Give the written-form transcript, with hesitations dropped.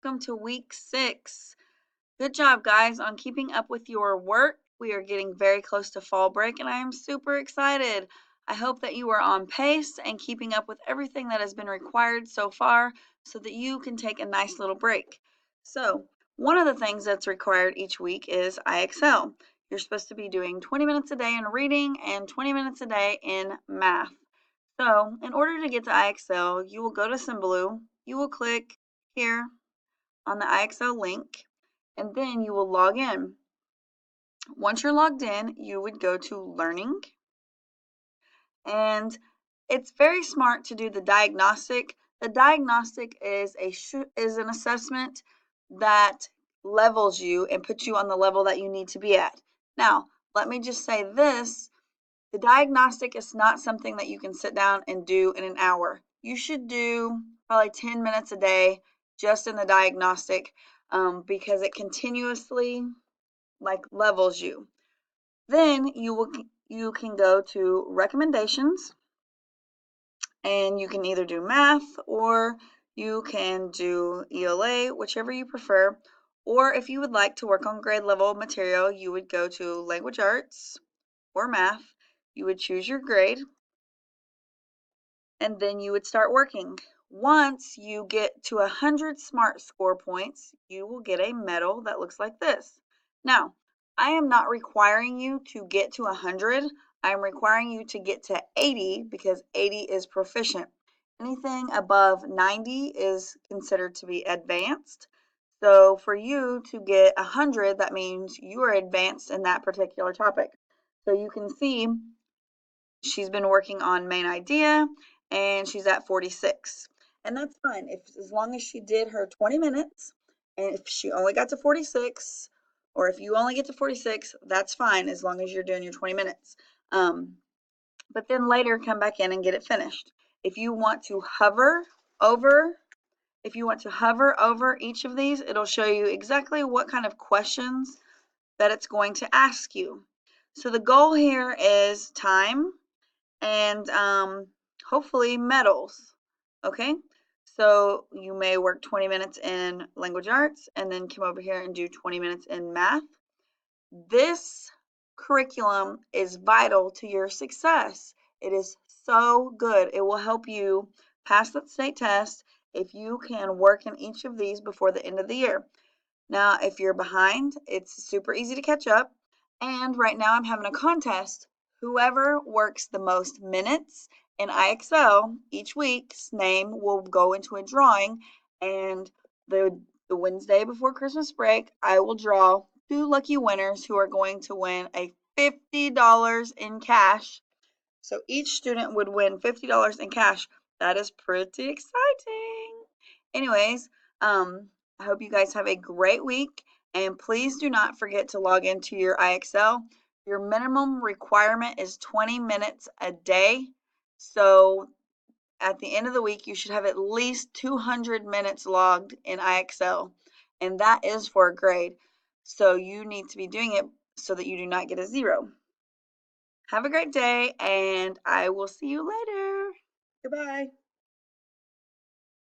welcome to week 6. Good job, guys, on keeping up with your work. We are getting very close to fall break, and I am super excited. I hope that you are on pace and keeping up with everything that has been required so far so that you can take a nice little break. So, one of the things that's required each week is IXL. You're supposed to be doing 20 minutes a day in reading and 20 minutes a day in math. So, in order to get to IXL, you will go to Symbaloo, you will click here on the IXL link, and then you will log in. Once you're logged in, you would go to Learning, and it's very smart to do the diagnostic. The diagnostic is an assessment that levels you and puts you on the level that you need to be at. Now, let me just say this. The diagnostic is not something that you can sit down and do in an hour. You should do probably 10 minutes a day just in the diagnostic because it continuously levels you. Then you can go to recommendations, and you can either do math or you can do ELA, whichever you prefer. Or if you would like to work on grade level material, you would go to language arts or math. You would choose your grade, and then you would start working. Once you get to 100 SMART score points, you will get a medal that looks like this. Now, I am not requiring you to get to 100. I'm requiring you to get to 80 because 80 is proficient. Anything above 90 is considered to be advanced. So for you to get 100, that means you are advanced in that particular topic. So you can see she's been working on main idea and she's at 46. And that's fine as long as she did her 20 minutes, and if she only got to 46, or if you only get to 46, that's fine as long as you're doing your 20 minutes. But then later come back in and get it finished. If you want to hover over if you want to hover over each of these, it'll show you exactly what kind of questions that it's going to ask you. So the goal here is time and hopefully medals. Okay, so you may work 20 minutes in language arts and then come over here and do 20 minutes in math. This curriculum is vital to your success. It is so good. It will help you pass that state test if you can work in each of these before the end of the year. Now, if you're behind, it's super easy to catch up. And right now I'm having a contest. Whoever works the most minutes in IXL each week's name will go into a drawing. And the Wednesday before Christmas break, I will draw 2 lucky winners who are going to win a $50 in cash. So each student would win $50 in cash. That is pretty exciting. Anyways, I hope you guys have a great week, and please do not forget to log into your IXL. Your minimum requirement is 20 minutes a day. So at the end of the week, you should have at least 200 minutes logged in IXL, and that is for a grade. So you need to be doing it so that you do not get a 0. Have a great day, and I will see you later. Goodbye.